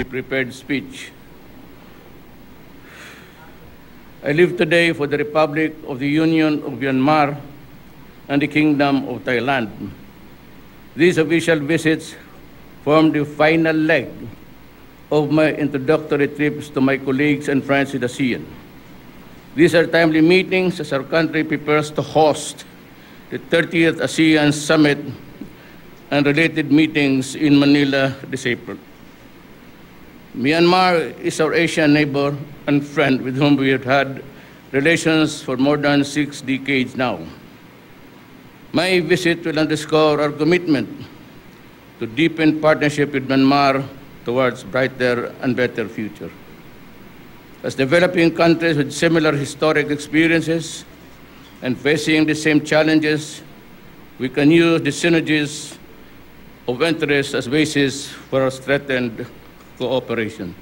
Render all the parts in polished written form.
the prepared speech. I leave today for the Republic of the Union of Myanmar and the Kingdom of Thailand. These official visits form the final leg of my introductory trips to my colleagues and friends in ASEAN. These are timely meetings as our country prepares to host the 30th ASEAN Summit and related meetings in Manila this April. Myanmar is our Asian neighbor and friend with whom we have had relations for more than 6 decades now. My visit will underscore our commitment to deepen partnership with Myanmar towards brighter and better future. As developing countries with similar historic experiences and facing the same challenges, we can use the synergies of interest as basis for our strengthened cooperation.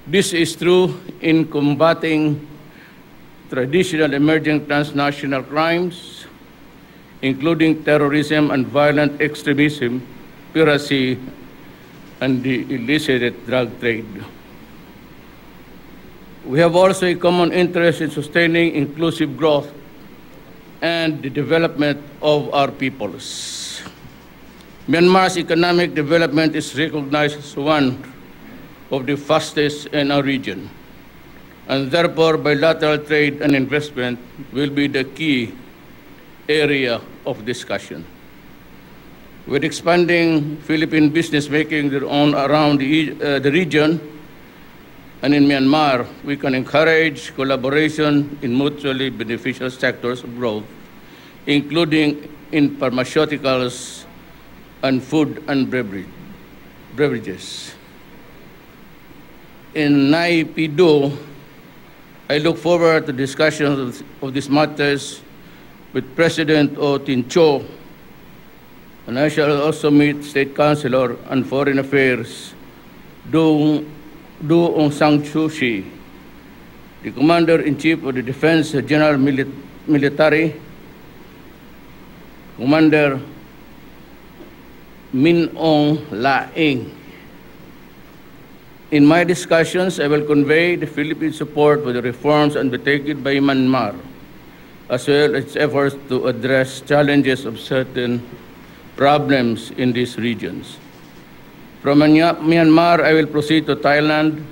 This is true in combating traditional emerging transnational crimes, including terrorism and violent extremism, piracy, and the illicit drug trade. We have also a common interest in sustaining inclusive growth and the development of our peoples. Myanmar's economic development is recognized as one of the fastest in our region, and therefore bilateral trade and investment will be the key area of discussion. With expanding Philippine business making their own around the region, and in Myanmar, we can encourage collaboration in mutually beneficial sectors of growth, including in pharmaceuticals and food and beverages. In Naypyidaw, I look forward to discussions of these matters with President O Tin-Cho, and I shall also meet State Councilor and Foreign Affairs Du Aung San Suu Kyi, the Commander-in-Chief of the Defense General Military, Commander Min Aung Hlaing. In my discussions, I will convey the Philippine support for the reforms undertaken by Myanmar, as well as its efforts to address challenges of certain problems in these regions. From Myanmar, I will proceed to Thailand,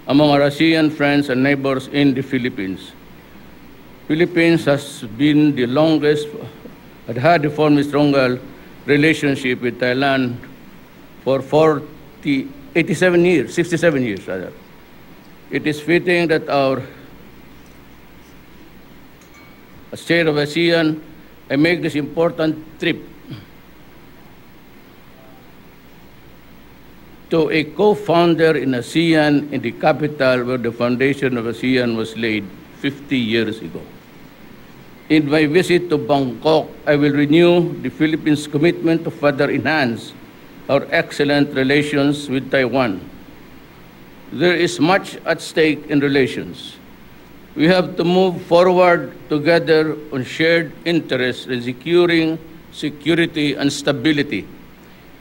among our ASEAN friends and neighbors in the Philippines. Philippines has been the longest, had formed a stronger relationship with Thailand for 67 years rather. It is fitting that our state of ASEAN, I make this important trip to a co-founder in ASEAN in the capital where the foundation of ASEAN was laid 50 years ago. In my visit to Bangkok, I will renew the Philippines' commitment to further enhance our excellent relations with Taiwan. There is much at stake in relations. We have to move forward together on shared interests in securing security and stability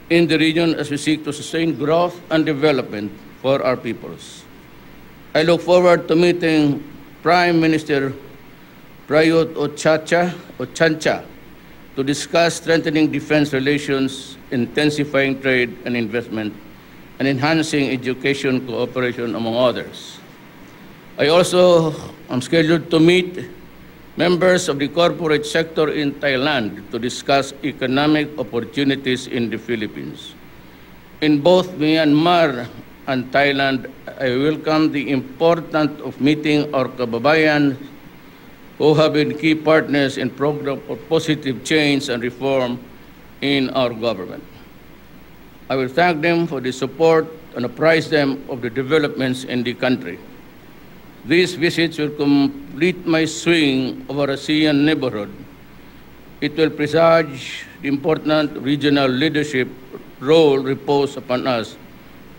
in the region as we seek to sustain growth and development for our peoples. I look forward to meeting Prime Minister Prayut Chan-o-cha to discuss strengthening defense relations, intensifying trade and investment, and enhancing education cooperation, among others. I also am scheduled to meet members of the corporate sector in Thailand to discuss economic opportunities in the Philippines. In both Myanmar and Thailand, I welcome the importance of meeting our kababayan who have been key partners in program for positive change and reform in our government. I will thank them for the support and apprise them of the developments in the country. These visits will complete my swing of our ASEAN neighborhood. It will presage the important regional leadership role reposed upon us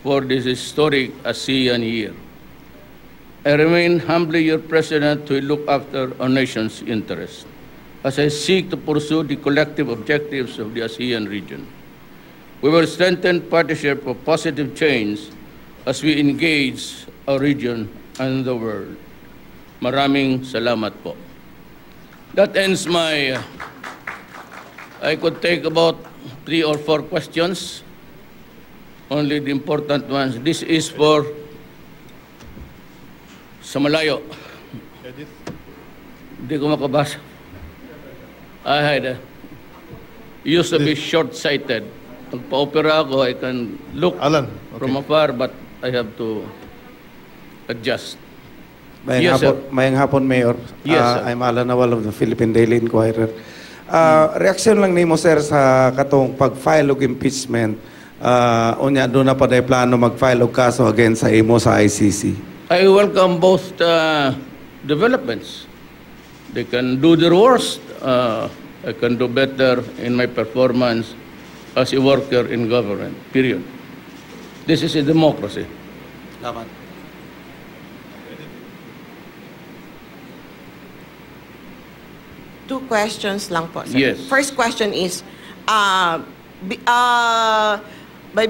for this historic ASEAN year. I remain humbly your president to look after our nation's interests as I seek to pursue the collective objectives of the ASEAN region. We will strengthen partnership for positive change as we engage our region and the world. Maraming salamat po. That ends my, I could take about 3 or 4 questions, only the important ones. This is for sa malayo. Hindi ko makabasa. I had used to be short-sighted. Pag pa-opera ako, I can look Alan, from afar, but I have to adjust. Mayang Yes, hapon, mayang hapon, Mayor. Yes, sir. I'm Alan Nawal of the Philippine Daily Inquirer. Reaksyon lang nimo, sir, sa katong pag-file og impeachment. Unya, doon na pa day plano mag-file og kaso against sa imo sa ICC. I welcome both developments. They can do their worst. I can do better in my performance as a worker in government, period. This is a democracy. Salamat. 2 questions lang po, sir. Yes. First question is, by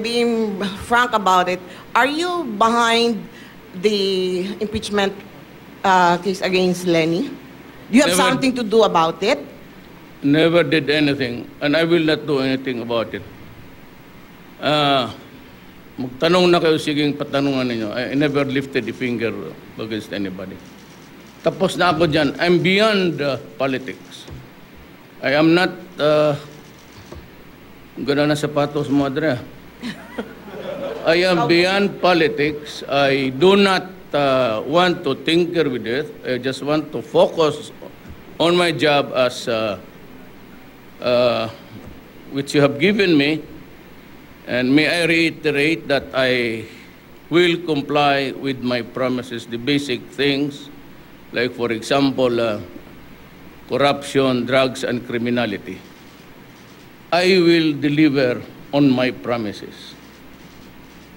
being frank about it, are you behind the impeachment case against Lenny? Do you have Never. something to do about it? Never did anything, and I will not do anything about it. Magtanong na kayo, siging patanungan ninyo. I never lifted a finger against anybody. Tapos na ako dyan. I'm beyond politics. I am not, ganda na sapatos mo, Adria. I am beyond politics. I do not want to tinker with it. I just want to focus on my job as which you have given me. And may I reiterate that I will comply with my promises, the basic things, like, for example, corruption, drugs, and criminality. I will deliver on my promises.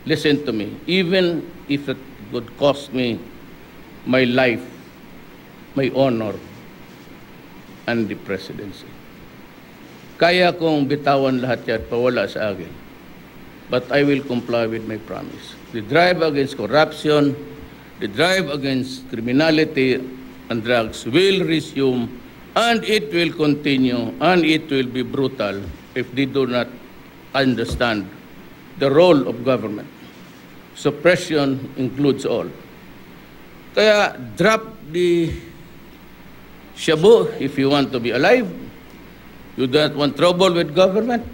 Listen to me. Even if it would cost me my life, my honor, and the presidency. Kaya kong bitawan lahat yan, pawala sa akin. But I will comply with my promise. The drive against corruption, the drive against criminality and drugs will resume, and it will continue, and it will be brutal if they do not understand the role of government. Suppression includes all. Kaya drop the shabu if you want to be alive. You don't want trouble with government,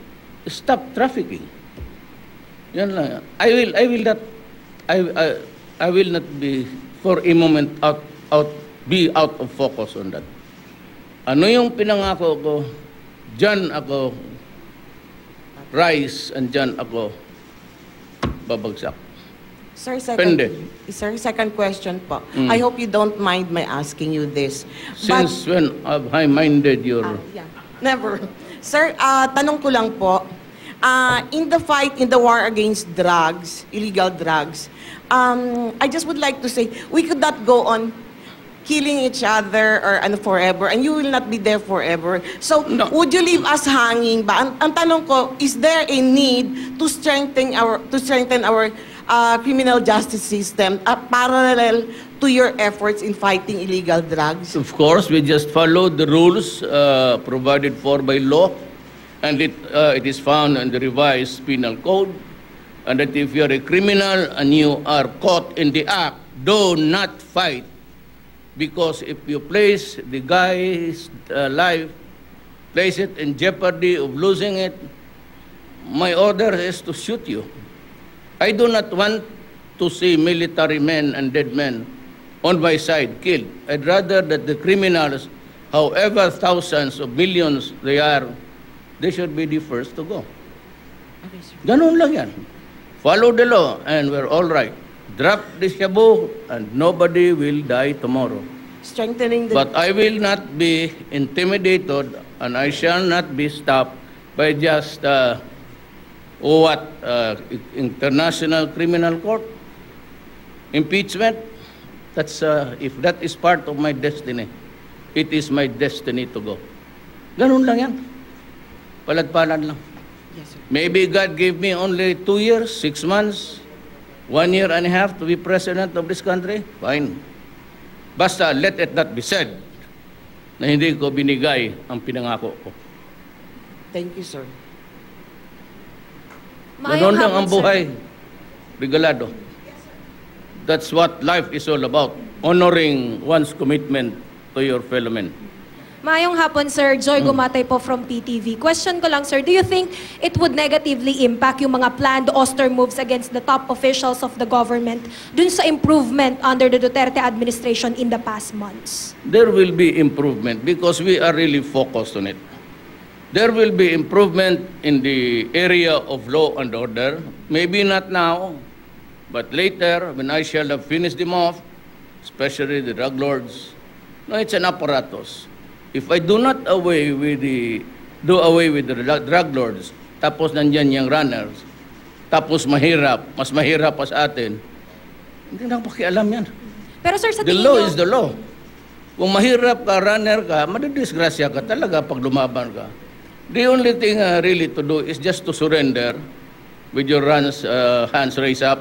stop trafficking. Yan lang. I will not be for a moment be out of focus on that. Ano yung pinangako ko, dyan ako rise and dyan ako babagsak. Sir, Pende. second question po. I hope you don't mind my asking you this. Since when have I minded your... Yeah. Never. Sir, tanong ko lang po, in the fight, in the war against drugs, illegal drugs, I just would like to say, we could not go on killing each other or forever, and you will not be there forever. So, No. would you leave us hanging ba? Ang tanong ko, is there a need to strengthen our criminal justice system parallel to your efforts in fighting illegal drugs? Of course, we just follow the rules provided for by law, and it is found in the revised penal code. And that if you are a criminal and you are caught in the act, do not fight, because if you place the guy's life, place it in jeopardy of losing it, my order is to shoot you. I do not want to see military men and dead men on my side killed. I'd rather that the criminals, however thousands of millions they are, they should be the first to go. Okay, sir. Ganun lang yan. Follow the law and we're all right. Drop the shabu and nobody will die tomorrow. Strengthening the... But I will not be intimidated and I shall not be stopped by just International Criminal Court. Impeachment, that's if that is part of my destiny, it is my destiny to go. Ganun lang yan. Palad-palad lang. Yes, sir. Maybe God gave me only 2 years, 6 months, 1.5 years to be president of this country. Fine. Basta let it not be said na hindi ko binigay ang pinangako ko. Thank you, sir. Ganon lang ang hapon, sir. buhay. Regalado. That's what life is all about. Honoring one's commitment to your fellow men. Maayong hapon, Sir. Joy Gumatay po from PTV. Question ko lang, sir, do you think it would negatively impact yung mga planned auster moves against the top officials of the government dun sa improvement under the Duterte administration in the past months? There will be improvement because we are really focused on it. There will be improvement in the area of law and order. Maybe not now, but later when I shall have finished them off, especially the drug lords. No, it's an apparatus. If I do not do away with the drug lords, tapos nandyan yung runners, tapos mas mahirap pa sa atin, hindi na pakialam yan. Pero sir, sa The tingin law nyo, is the law. Kung mahirap ka, runner ka, madidisgrasya ka talaga pag lumaban ka. The only thing really to do is just to surrender with your hands raised up.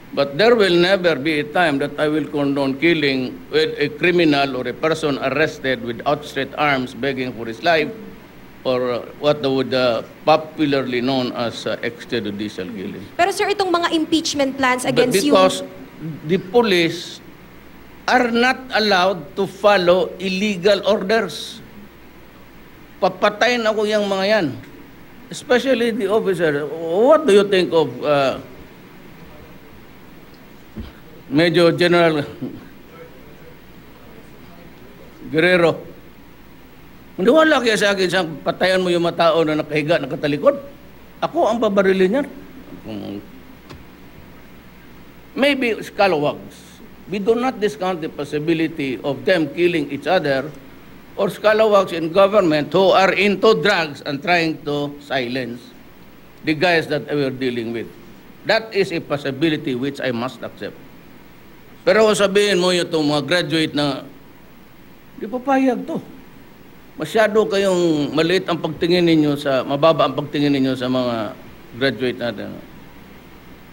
But there will never be a time that I will condone killing with a criminal or a person arrested with outstretched arms begging for his life, or what would popularly known as extrajudicial killing. pero sir, itong mga impeachment plans But against you, because the police are not allowed to follow illegal orders. Papatayin ako yung mga yan. Especially the officer. What do you think of Major General Guerrero? Hindi wala kaya sa akin siyang patayan mo yung mga tao na nakahiga, nakatalikod. Ako ang babarilin niya. Maybe scalawags. We do not discount the possibility of them killing each other or scalawags in government who are into drugs and trying to silence the guys that we are dealing with. That is a possibility which I must accept. Pero kung sabihin mo yung mga graduate na, di papayag to. Masyado kayong maliit ang pagtingin ninyo mababa ang pagtingin ninyo sa mga graduate natin.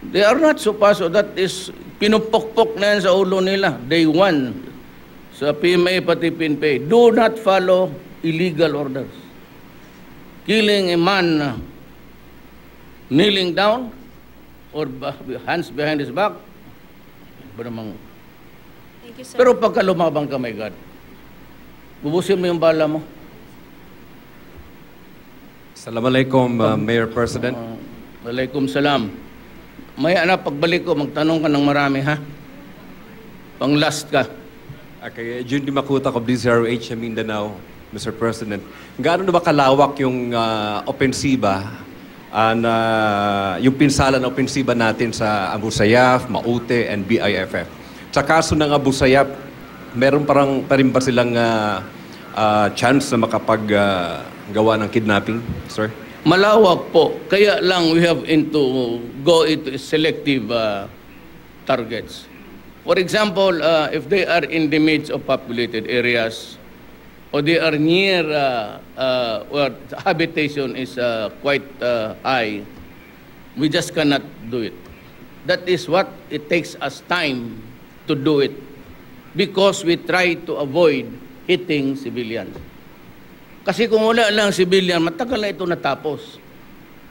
They are not so paso. That is, pinupokpok na yan sa ulo nila. Day one. Sa PMA pati PNP. Do not follow illegal orders. Killing a man kneeling down or hands behind his back. thank you, sir. Pero pagka lumabang ka, my God, bubusin mo yung bala mo. Assalamualaikum, Mayor President. Walaikum salam. May anak, pagbalik ko, magtanong ka ng marami, ha? Pang last ka. Okay, Jun Di Makuta of DZRH Mindanao, Mr. President. Gaano na ba kalawak yung opensiba, yung pinsala na opensiba natin sa Abu Sayyaf, Maute, and BIFF? Sa kaso ng Abu Sayyaf, meron pa rin ba silang chance na makapaggawa ng kidnapping, sir? Malawak po. Kaya lang we have go into selective targets. For example, if they are in the midst of populated areas or they are near where habitation is quite high, we just cannot do it. That is what it takes us time to do it because we try to avoid hitting civilians. Kasi kung wala lang civilian, matagal na ito natapos.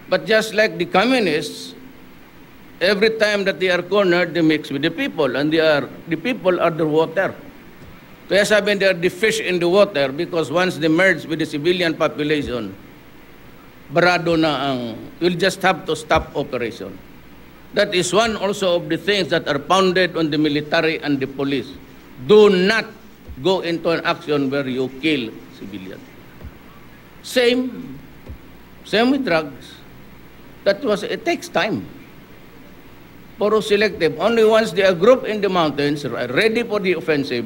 But just like the communists, every time that they are cornered, they mix with the people, and the people are the water. Kaya sabi they are the fish in the water because once they merge with the civilian population, barado na we'll just have to stop operation. That is one also of the things that are founded on the military and the police. Do not go into an action where you kill civilians. Same with drugs. It takes time. Puro selective. Only once they are grouped in the mountains, are ready for the offensive,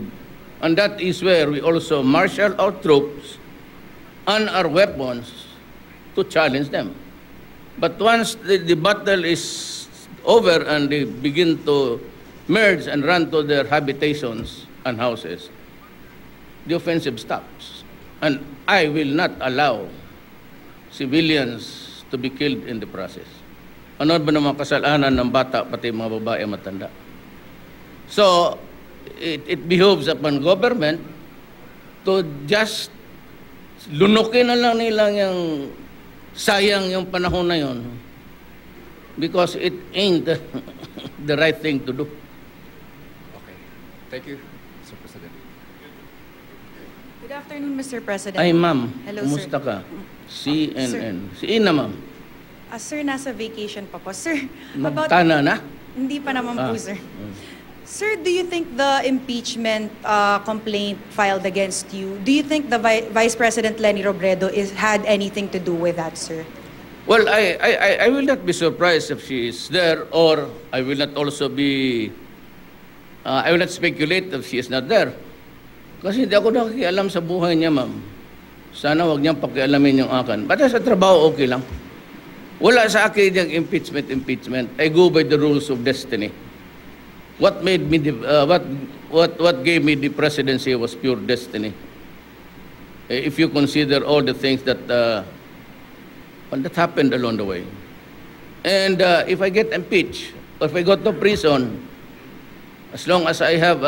and that is where we also marshal our troops and our weapons to challenge them. But once the battle is over and they begin to merge and run to their habitations and houses, the offensive stops. And I will not allow civilians to be killed in the process. Ano ba naman kasalanan ng bata, pati mga babae matanda? So, it behoves upon government to just lunukin na lang nila yung sayang yung panahon na yun because it ain't the right thing to do. Okay. Thank you, Mr. President. Good afternoon, Mr. President. Ay, ma'am, Hello, kumusta sir. ka? CNN. Si Ina, ma'am. Sir, nasa vacation pa po. Sir, about... Nagtana na? Hindi pa naman po, sir. Mm. Sir, do you think the impeachment complaint filed against you, do you think the Vice President Leni Robredo had anything to do with that, sir? Well, I will not be surprised if she is there, or I will not also be, I will not speculate if she is not there. Kasi hindi ako nakikialam sa buhay niya, ma'am. Sana wag niyang pakialamin yung akin. Basta sa trabaho, okay lang. Wala sa akin yung impeachment. I go by the rules of destiny. What made me, what gave me the presidency was pure destiny. If you consider all the things that happened along the way. And if I get impeached, or if I go to prison, as long as I have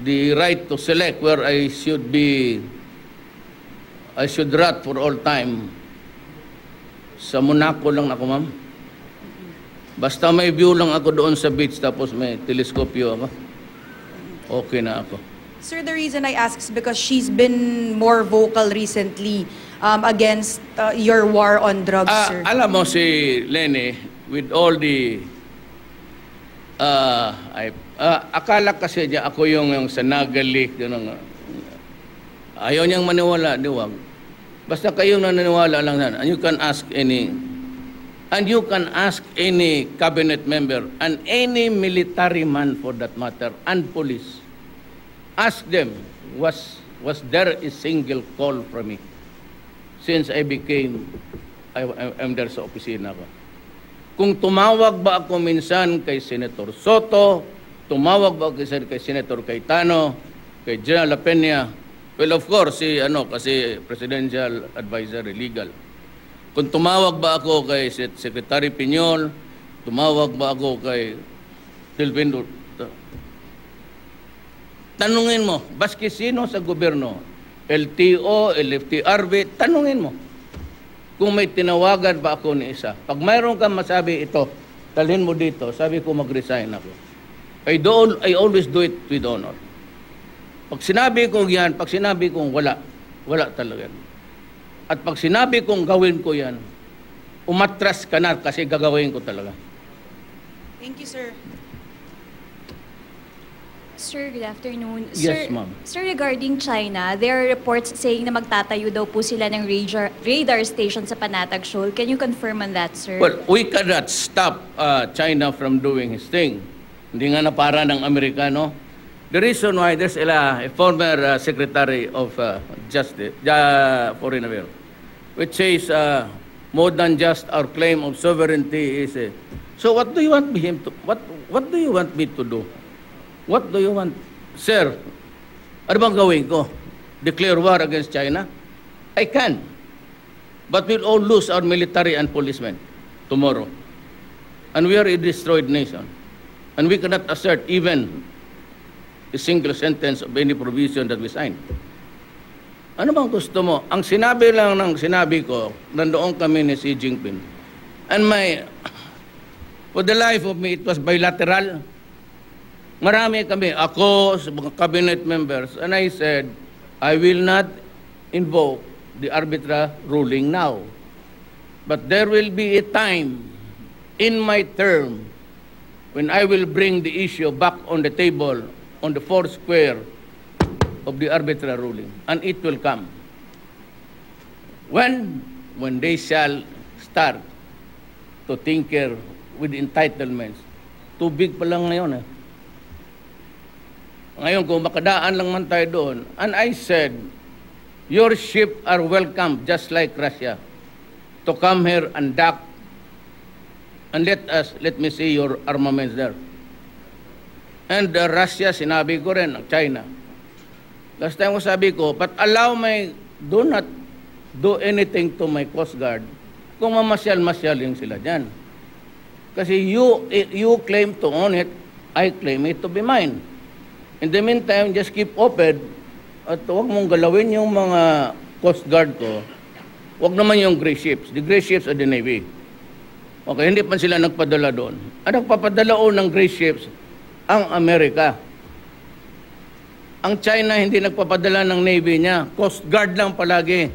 the right to select where I should rot for all time, sa Monaco lang ako, ma'am. Basta may view lang ako doon sa beach, tapos may teleskopyo ako. Okay na ako. Sir, the reason I ask is because she's been more vocal recently against your war on drugs, sir. Alam mo si Leni, with all the akala kasi niya ako yung sanagali, ayaw niyang maniwala, diwag. Basta kayo naniniwala lang na, and you can ask any cabinet member and any military man for that matter and police. Ask them, was there a single call from me since I'm there sa opisina ko? Kung tumawag ba ako minsan kay Senator Soto, tumawag ba ako kay Senator Cayetano, kay General La Peña, well, of course, kasi presidential advisor legal. Kung tumawag ba ako kay Secretary Piñol, tumawag ba ako kay Silvino, tanungin mo, baski sino sa gobyerno, LTO, LFTRB, tanungin mo. Kung may tinawagan ba ako ni isa. Pag mayroon kang masabi ito, dalhin mo dito, sabi ko mag-resign ako. I always do it with honor. Pag sinabi kong yan, pag sinabi kong wala talaga. At pag sinabi kong gawin ko yan, umatras ka na kasi gagawin ko talaga. Thank you, sir. Sir, good afternoon. Yes, ma'am. Sir, regarding China, there are reports saying na magtatayo daw po sila ng radar station sa Panatag Shoal. Can you confirm on that, sir? Well, we cannot stop China from doing his thing. Hindi nga na para ng Amerikano. The reason why there's a former Secretary of Justice, Foreign Affairs, which says more than just our claim of sovereignty is. So what do you want him to? What do you want me to do? What do you want, sir? Ano bang gawin ko? Declare war against China? I can, but we'll all lose our military and policemen tomorrow, and we are a destroyed nation, and we cannot assert even a single sentence of any provision that we signed. Ano bang gusto mo? Ang sinabi lang ng sinabi ko, nandoon kami ni Xi Jinping. And for the life of me, it was bilateral. Marami kami, ako, sa mga cabinet members, and I said, I will not invoke the arbitral ruling now. But there will be a time in my term when I will bring the issue back on the table on the fourth square of the arbitral ruling, and it will come. When they shall start to tinker with entitlements, tubig pa lang ngayon. Ngayon, kung makadaan lang man tayo doon, and I said, your ship are welcome, just like Russia, to come here and dock, and let me see your armaments there. And Russia, sinabi ko rin, China. Last time ko sabi ko, but do not do anything to my Coast Guard kung mamasyal-masyaling sila dyan. Kasi you claim to own it, I claim it to be mine. In the meantime, just keep open at huwag mong galawin yung mga Coast Guard ko. Huwag naman yung gray ships. The gray ships are the Navy. Okay, hindi pa sila nagpadala doon. Ang nagpapadala o ng gray ships, ang Amerika. Ang China hindi nagpapadala ng Navy niya. Coast Guard lang palagi.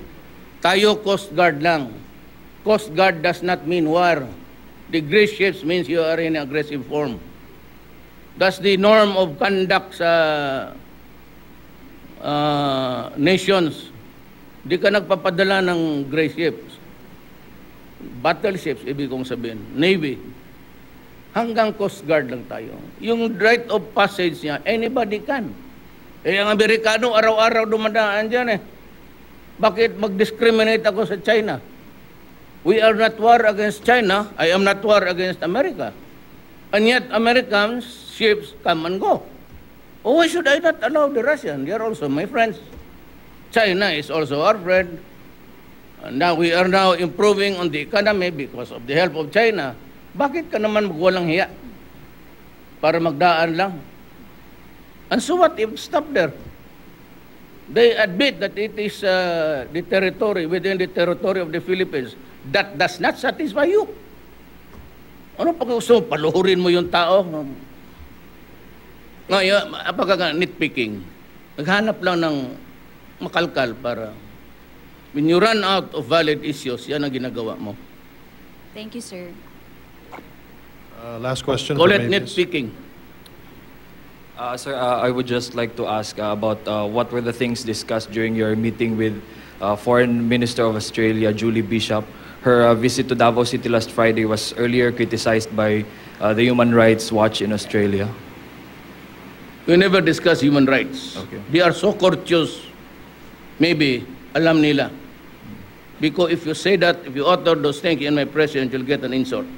Tayo Coast Guard lang. Coast Guard does not mean war. The gray ships means you are in aggressive form. That's the norm of conduct sa nations. Di ka nagpapadala ng gray ships. Battleships, ibig kong sabihin. Navy. Hanggang Coast Guard lang tayo. Yung right of passage niya, anybody can. Ang Amerikano, araw-araw dumadaan dyan Bakit mag-discriminate ako sa China? We are not war against China. I am not war against America. And yet, Americans, ships come and go. Oh, why should I not allow the Russians? They are also my friends. China is also our friend. And now we are now improving on the economy because of the help of China. Bakit ka naman magwalang hiya? Para magdaan lang. And so what if stop there? They admit that it is the territory, within the territory of the Philippines. That does not satisfy you. Ano pag gusto mo? Paluhurin mo yung tao? Ngayon, apaka nitpicking. Naghanap lang ng makalkal para when you run out of valid issues, yan ang ginagawa mo. Thank you, sir. Last question. Call if it I may, please. nitpicking. Sir, I would just like to ask about what were the things discussed during your meeting with Foreign Minister of Australia, Julie Bishop. Her visit to Davao City last Friday was earlier criticized by the Human Rights Watch in Australia. We never discuss human rights. Okay. They are so courteous. Maybe, alam nila. Because if you say that, if you utter those things in my presence, you'll get an insult.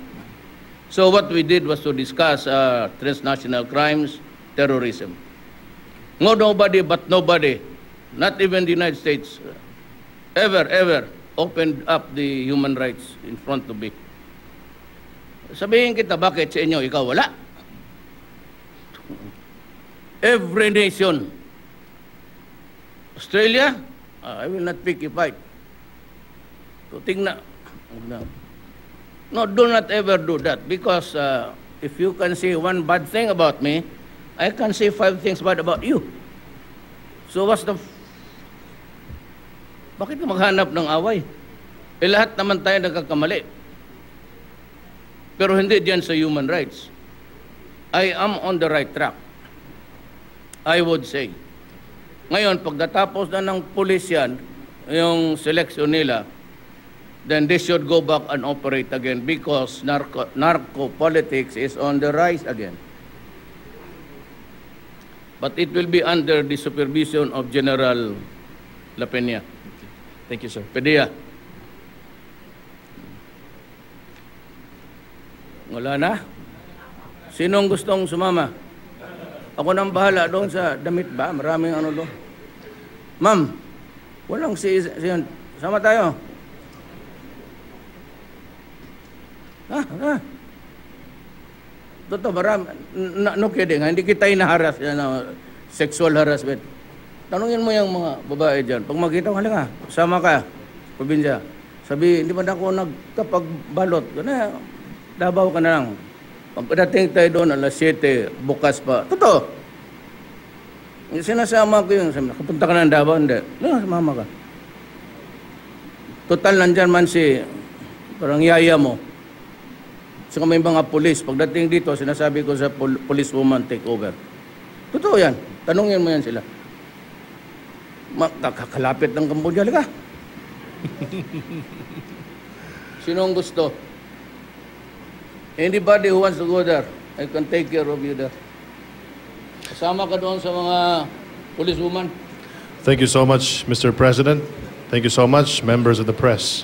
So what we did was to discuss transnational crimes, terrorism. No, nobody but nobody, not even the United States, ever opened up the human rights in front of me. Sabihin kita, bakit sa inyo, ikaw wala? Every nation. Australia, I will not pick a fight. So, tingnan. No, do not ever do that because if you can say one bad thing about me, I can say 5 things bad about you. So what's the... Bakit ka maghanap ng away? Lahat naman tayo nagkakamali. Pero hindi diyan sa human rights. I am on the right track. I would say. Ngayon, pagdatapos na ng pulis yan, yung selection nila, then they should go back and operate again because narco politics is on the rise again. But it will be under the supervision of General La Peña. Thank you, sir. Padilla. Wala na? Sinong gustong sumama? Ako nang bahala doon sa damit ba? Maraming ano doon. Ma'am, walang sama tayo. Totoo, marami. No kidding, hindi kita inaharas yan, sexual harassment. Tanungin mo yung mga babae dyan. Pag makita ko, halika, sama ka, probinsya. Sabi, hindi ba na ako nagkapagbalot? Davao ka na lang. Pagdating tayo doon, alas 7, bukas pa. Totoo. Sinasama ko yung, sabi, kapunta ka ng Davao, hindi. No, sumama ka. Total, nandyan man si, parang yaya mo. So may mga pulis, pagdating dito, sinasabi ko sa policewoman, take over. Totoo yan. Tanungin mo yan sila. Kakalapit ng Cambodia, halika. Sinong gusto? Anybody who wants to go there, I can take care of you there. Kasama ka doon sa mga policewoman. Thank you so much, Mr. President. Thank you so much, members of the press.